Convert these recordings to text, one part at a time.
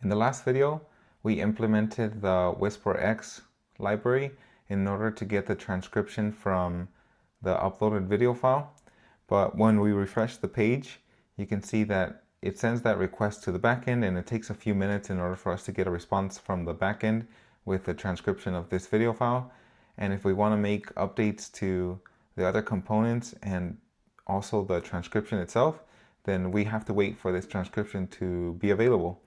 In the last video, we implemented the WhisperX library in order to get the transcription from the uploaded video file. But when we refresh the page, you can see that it sends that request to the backend, and it takes a few minutes in order for us to get a response from the backend with the transcription of this video file. And if we want to make updates to the other components and also the transcription itself, then we have to wait for this transcription to be available.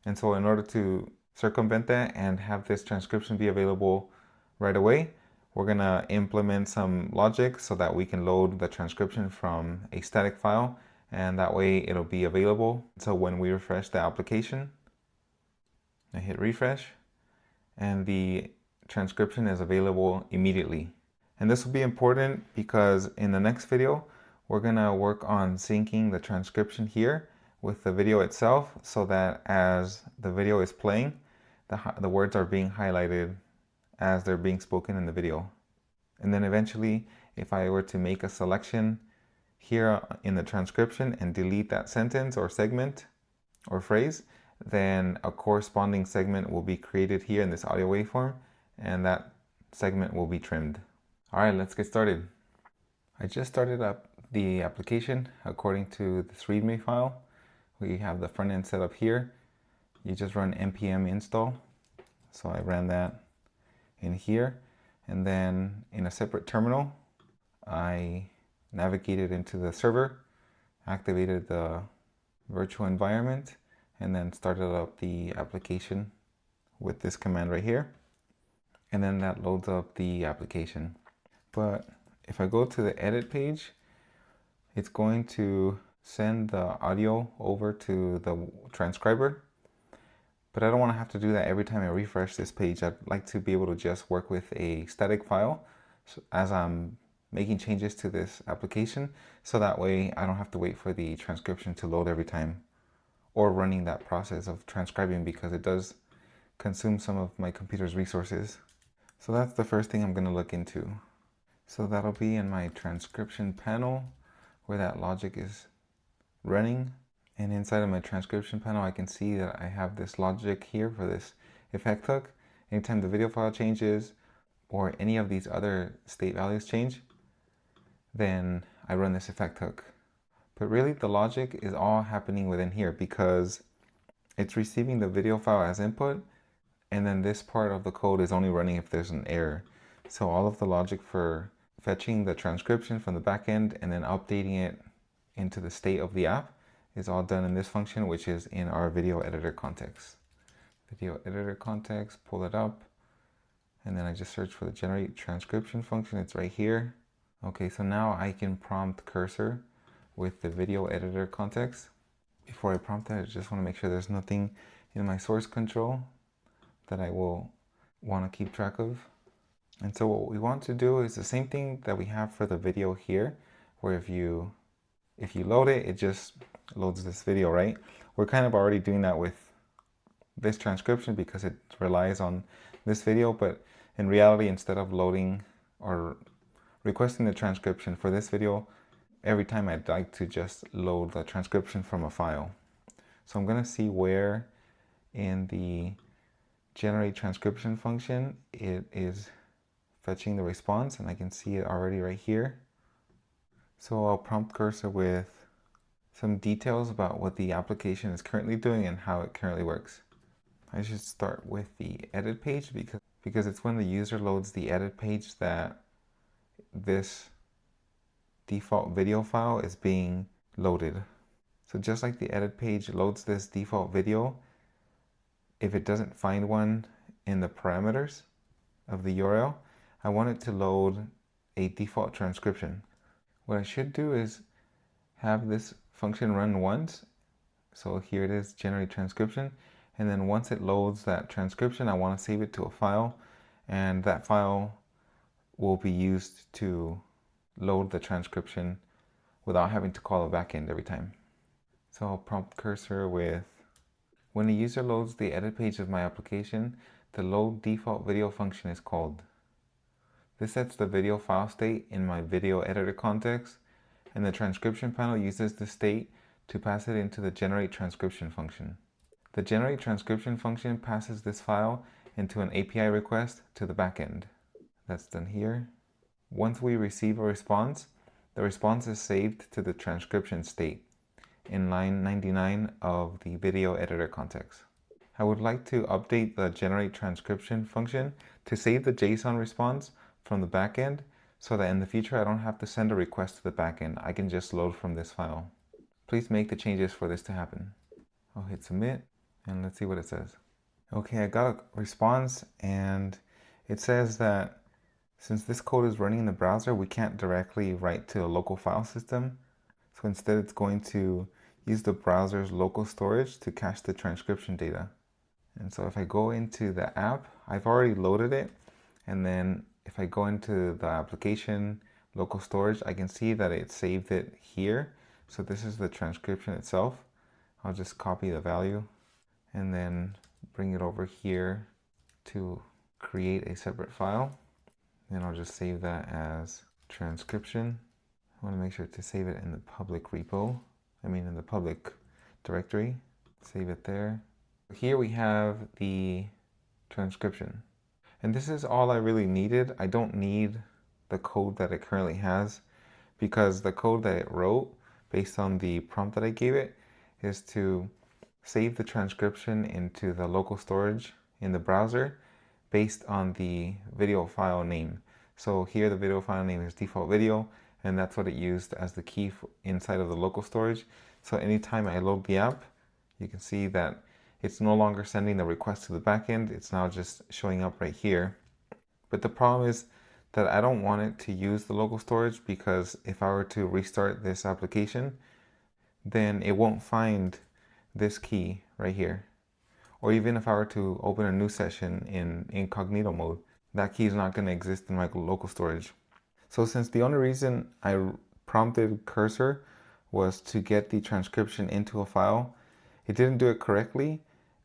And so in order to circumvent that and have this transcription be available right away, we're going to implement some logic so that we can load the transcription from a static file, and that way it'll be available. So when we refresh the application, I hit refresh, and the transcription is available immediately. And this will be important because in the next video, we're going to work on syncing the transcription here with the video itself, so that as the video is playing, the words are being highlighted as they're being spoken in the video. And then eventually, if I were to make a selection here in the transcription and delete that sentence or segment or phrase, then a corresponding segment will be created here in this audio waveform, and that segment will be trimmed. All right, let's get started. I just started up the application according to this README file. We have the front end set up here. You just run npm install. So I ran that in here. And then in a separate terminal, I navigated into the server, activated the virtual environment, and then started up the application with this command right here. And then that loads up the application. But if I go to the edit page, it's going to send the audio over to the transcriber. But I don't want to have to do that every time I refresh this page. I'd like to be able to just work with a static file as I'm making changes to this application, so that way I don't have to wait for the transcription to load every time, or running that process of transcribing, because it does consume some of my computer's resources. So that's the first thing I'm going to look into. So that'll be in my transcription panel where that logic is running. And inside of my transcription panel, I can see that I have this logic here for this effect hook. Anytime the video file changes or any of these other state values change, then I run this effect hook. But really the logic is all happening within here, because it's receiving the video file as input, and then this part of the code is only running if there's an error. So all of the logic for fetching the transcription from the backend and then updating it into the state of the app is all done in this function, which is in our video editor context. Video editor context, pull it up, and then I just search for the generate transcription function. It's right here. Okay, so now I can prompt cursor with the video editor context. Before I prompt that, I just want to make sure there's nothing in my source control that I will want to keep track of. And so what we want to do is the same thing that we have for the video here, where if you load it, it just loads this video, right? We're kind of already doing that with this transcription because it relies on this video, but in reality, instead of loading or requesting the transcription for this video, every time I'd like to just load the transcription from a file. So I'm going to see where in the generate transcription function it is fetching the response, and I can see it already right here. So I'll prompt cursor with some details about what the application is currently doing and how it currently works. I should start with the edit page because it's when the user loads the edit page that this default video file is being loaded. So just like the edit page loads this default video, if it doesn't find one in the parameters of the URL, I want it to load a default transcription. What I should do is have this function run once. So here it is, generate transcription. And then once it loads that transcription, I want to save it to a file. And that file will be used to load the transcription without having to call a backend every time. So I'll prompt cursor with, when the user loads the edit page of my application, the load default video function is called. This sets the video file state in my video editor context, and the transcription panel uses the state to pass it into the generate transcription function. The generate transcription function passes this file into an API request to the backend. That's done here. Once we receive a response, the response is saved to the transcription state in line 99 of the video editor context. I would like to update the generate transcription function to save the JSON response from the backend so that in the future I don't have to send a request to the backend. I can just load from this file. Please make the changes for this to happen. I'll hit submit and let's see what it says. Okay, I got a response and it says that since this code is running in the browser, we can't directly write to a local file system. So instead it's going to use the browser's local storage to cache the transcription data. And so if I go into the app, I've already loaded it. And then if I go into the application local storage, I can see that it saved it here. So this is the transcription itself. I'll just copy the value and then bring it over here to create a separate file. Then I'll just save that as transcription. I want to make sure to save it in the public repo. In the public directory. Save it there. Here we have the transcription. And this is all I really needed. I don't need the code that it currently has because the code that it wrote based on the prompt that I gave it is to save the transcription into the local storage in the browser based on the video file name. So here the video file name is default video, and that's what it used as the key inside of the local storage. So anytime I load the app, you can see that it's no longer sending the request to the backend. It's now just showing up right here. But the problem is that I don't want it to use the local storage because if I were to restart this application, then it won't find this key right here. Or even if I were to open a new session in incognito mode, that key is not going to exist in my local storage. So since the only reason I prompted cursor was to get the transcription into a file, it didn't do it correctly,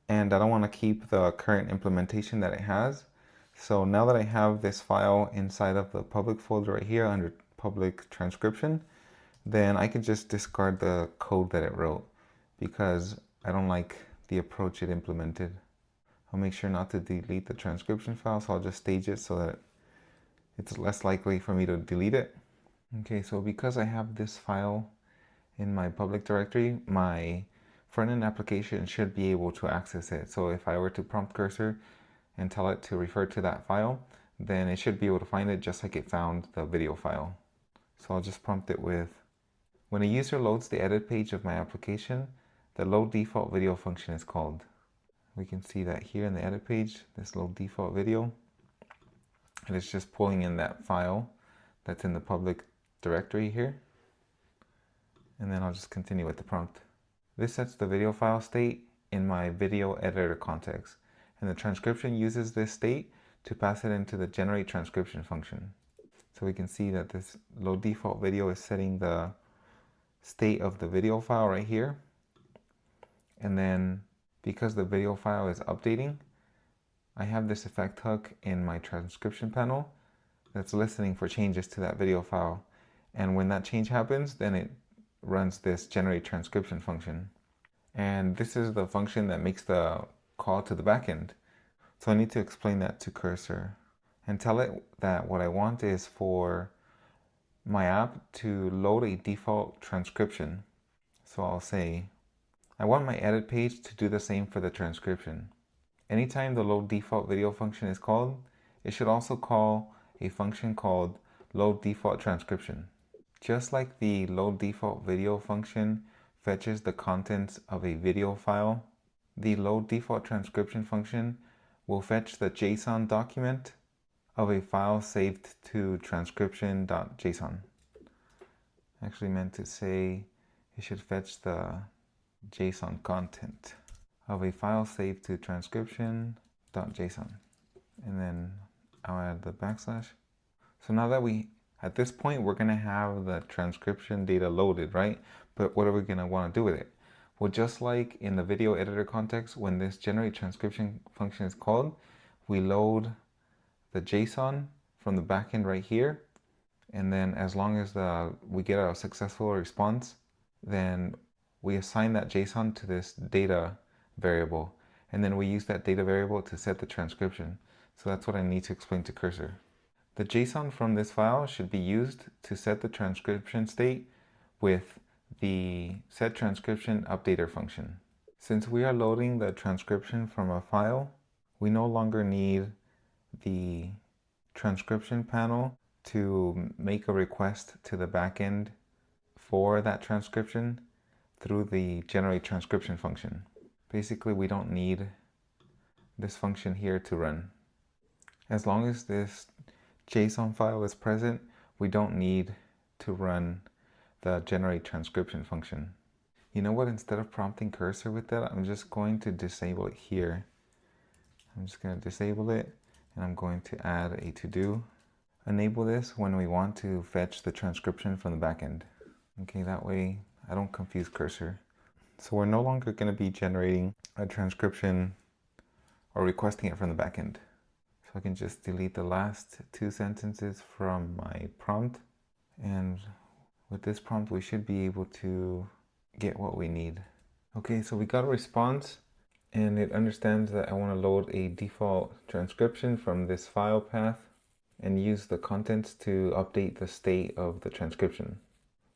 and I don't want to keep the current implementation that it has. So now that I have this file inside of the public folder right here under public transcription, then I can just discard the code that it wrote because I don't like the approach it implemented. I'll make sure not to delete the transcription file, so I'll just stage it so that it's less likely for me to delete it. Okay, so because I have this file in my public directory, my front-end application should be able to access it. So if I were to prompt cursor and tell it to refer to that file, then it should be able to find it just like it found the video file. So I'll just prompt it with, when a user loads the edit page of my application, the load default video function is called. We can see that here in the edit page, this load default video, and it's just pulling in that file that's in the public directory here. And then I'll just continue with the prompt. This sets the video file state in my video editor context, and the transcription uses this state to pass it into the generate transcription function. So we can see that this load default video is setting the state of the video file right here. And then because the video file is updating, I have this effect hook in my transcription panel that's listening for changes to that video file. And when that change happens, then it runs this generate transcription function. And this is the function that makes the call to the backend. So I need to explain that to cursor and tell it that what I want is for my app to load a default transcription. So I'll say, I want my edit page to do the same for the transcription. Anytime the load default video function is called, it should also call a function called load default transcription. Just like the load default video function fetches the contents of a video file, the load default transcription function will fetch the JSON document of a file saved to transcription.JSON. I actually meant to say it should fetch the JSON content of a file saved to transcription.JSON. And then I'll add the backslash. So now that at this point, we're going to have the transcription data loaded, right? But what are we going to want to do with it? Well, just like in the video editor context, when this generate transcription function is called, we load the JSON from the backend right here. And then as long as we get a successful response, then we assign that JSON to this data variable. And then we use that data variable to set the transcription. So that's what I need to explain to Cursor. The JSON from this file should be used to set the transcription state with the setTranscription-updater function. Since we are loading the transcription from a file, we no longer need the transcription panel to make a request to the backend for that transcription through the generate transcription function. Basically, we don't need this function here to run. As long as this JSON file is present, we don't need to run the generate transcription function. You know what? Instead of prompting Cursor with that, I'm just going to disable it here. I'm just going to disable it, and I'm going to add a to-do. Enable this when we want to fetch the transcription from the backend. Okay, that way I don't confuse Cursor. So we're no longer going to be generating a transcription or requesting it from the backend. So I can just delete the last two sentences from my prompt, and with this prompt we should be able to get what we need. Okay, so we got a response, and it understands that I want to load a default transcription from this file path and use the contents to update the state of the transcription.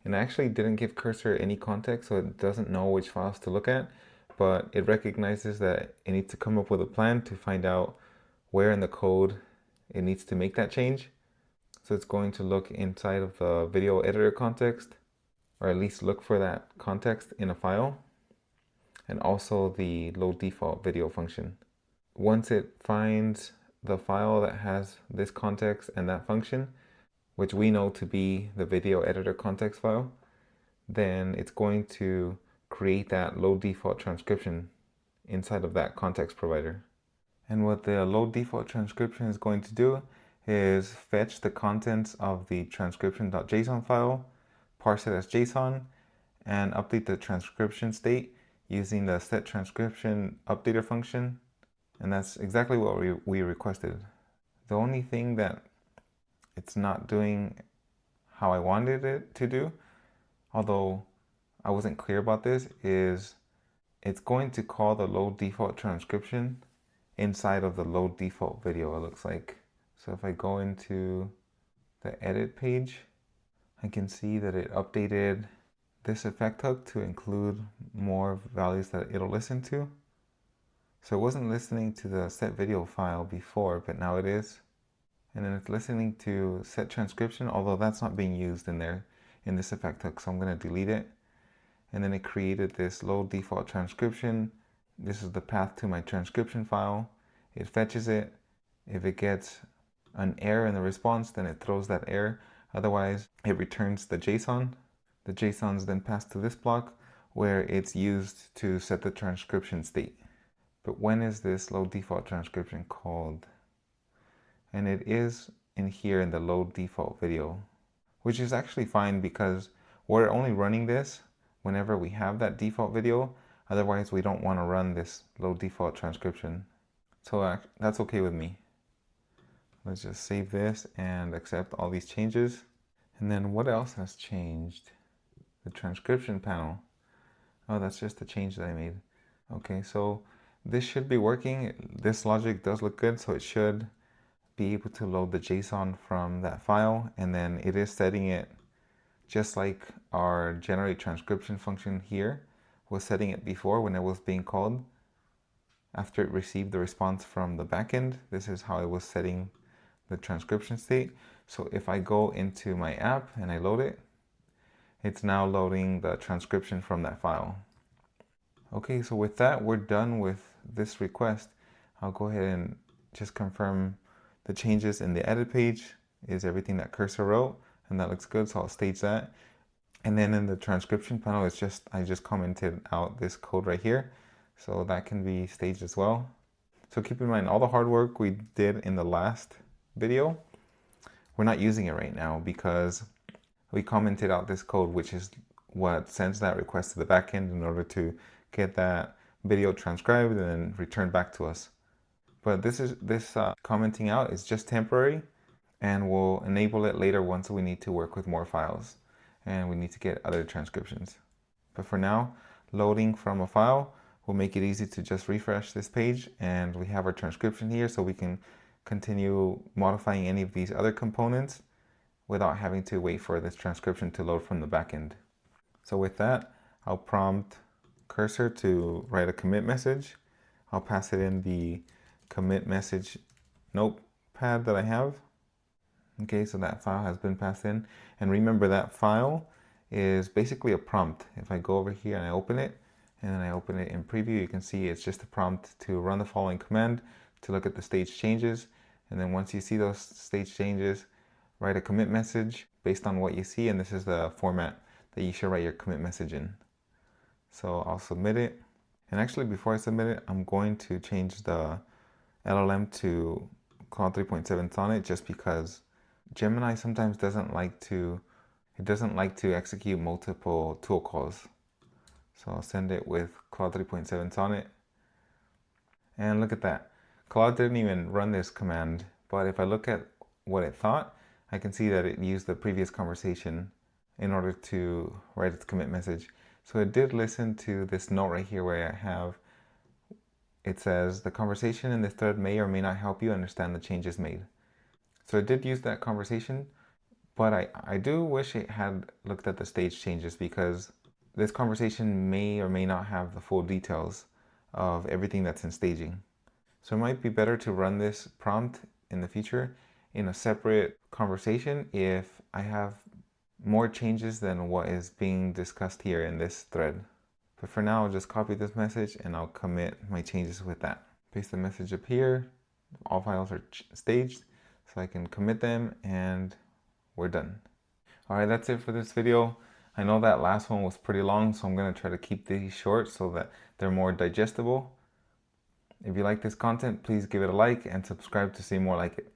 And I actually didn't give Cursor any context, so it doesn't know which files to look at, but it recognizes that it needs to come up with a plan to find out where in the code it needs to make that change. So it's going to look inside of the video editor context, or at least look for that context in a file, and also the load default video function. Once it finds the file that has this context and that function, which we know to be the video editor context file, then it's going to create that load default transcription inside of that context provider. And what the load default transcription is going to do is fetch the contents of the transcription.JSON file, parse it as JSON, and update the transcription state using the setTranscription-updater function. And that's exactly what we requested. The only thing that it's not doing how I wanted it to do, although I wasn't clear about this, is it's going to call the load default transcription inside of the load default video, it looks like. So if I go into the edit page, I can see that it updated this effect hook to include more values that it'll listen to. So it wasn't listening to the set video file before, but now it is. And then it's listening to set transcription, although that's not being used in there in this effect hook, so I'm going to delete it. And then it created this load default transcription. This is the path to my transcription file. It fetches it. If it gets an error in the response, then it throws that error. Otherwise, it returns the JSON. The JSON is then passed to this block where it's used to set the transcription state. But when is this load default transcription called? And it is in here in the load default video, which is actually fine because we're only running this whenever we have that default video. Otherwise, we don't want to run this load default transcription. So that's okay with me. Let's just save this and accept all these changes. And then what else has changed? The transcription panel. Oh, that's just the change that I made. Okay, so this should be working. This logic does look good, so it should be able to load the JSON from that file, and then it is setting it just like our generate transcription function here was setting it before when it was being called. After it received the response from the backend, this is how it was setting the transcription state. So if I go into my app and I load it, it's now loading the transcription from that file. Okay, so with that, we're done with this request. I'll go ahead and just confirm the changes in the edit page is everything that Cursor wrote, and that looks good, so I'll stage that. And then in the transcription panel, I just commented out this code right here, so that can be staged as well. So keep in mind, all the hard work we did in the last video, we're not using it right now because we commented out this code, which is what sends that request to the backend in order to get that video transcribed and then returned back to us. But this commenting out is just temporary, and we'll enable it later once we need to work with more files and we need to get other transcriptions. But for now, loading from a file will make it easy to just refresh this page, and we have our transcription here, so we can continue modifying any of these other components without having to wait for this transcription to load from the backend. So with that, I'll prompt cursor to write a commit message. I'll pass it in the commit message notepad that I have. Okay, so that file has been passed in. And remember, that file is basically a prompt. If I go over here and I open it, and then I open it in preview, you can see it's just a prompt to run the following command to look at the stage changes. And then once you see those stage changes, write a commit message based on what you see, and this is the format that you should write your commit message in. So I'll submit it. And actually, before I submit it, I'm going to change the LLM to Claude 3.7 Sonnet, just because Gemini sometimes doesn't like to execute multiple tool calls. So I'll send it with Claude 3.7 Sonnet. And look at that. Claude didn't even run this command, but if I look at what it thought, I can see that it used the previous conversation in order to write its commit message. So it did listen to this note right here where I have, it says, the conversation in this thread may or may not help you understand the changes made. So it did use that conversation, but I do wish it had looked at the stage changes, because this conversation may or may not have the full details of everything that's in staging. So it might be better to run this prompt in the future in a separate conversation if I have more changes than what is being discussed here in this thread. But for now, I'll just copy this message and I'll commit my changes with that. Paste the message up here. All files are staged, so I can commit them and we're done. All right, that's it for this video. I know that last one was pretty long, so I'm going to try to keep these short so that they're more digestible. If you like this content, please give it a like and subscribe to see more like it.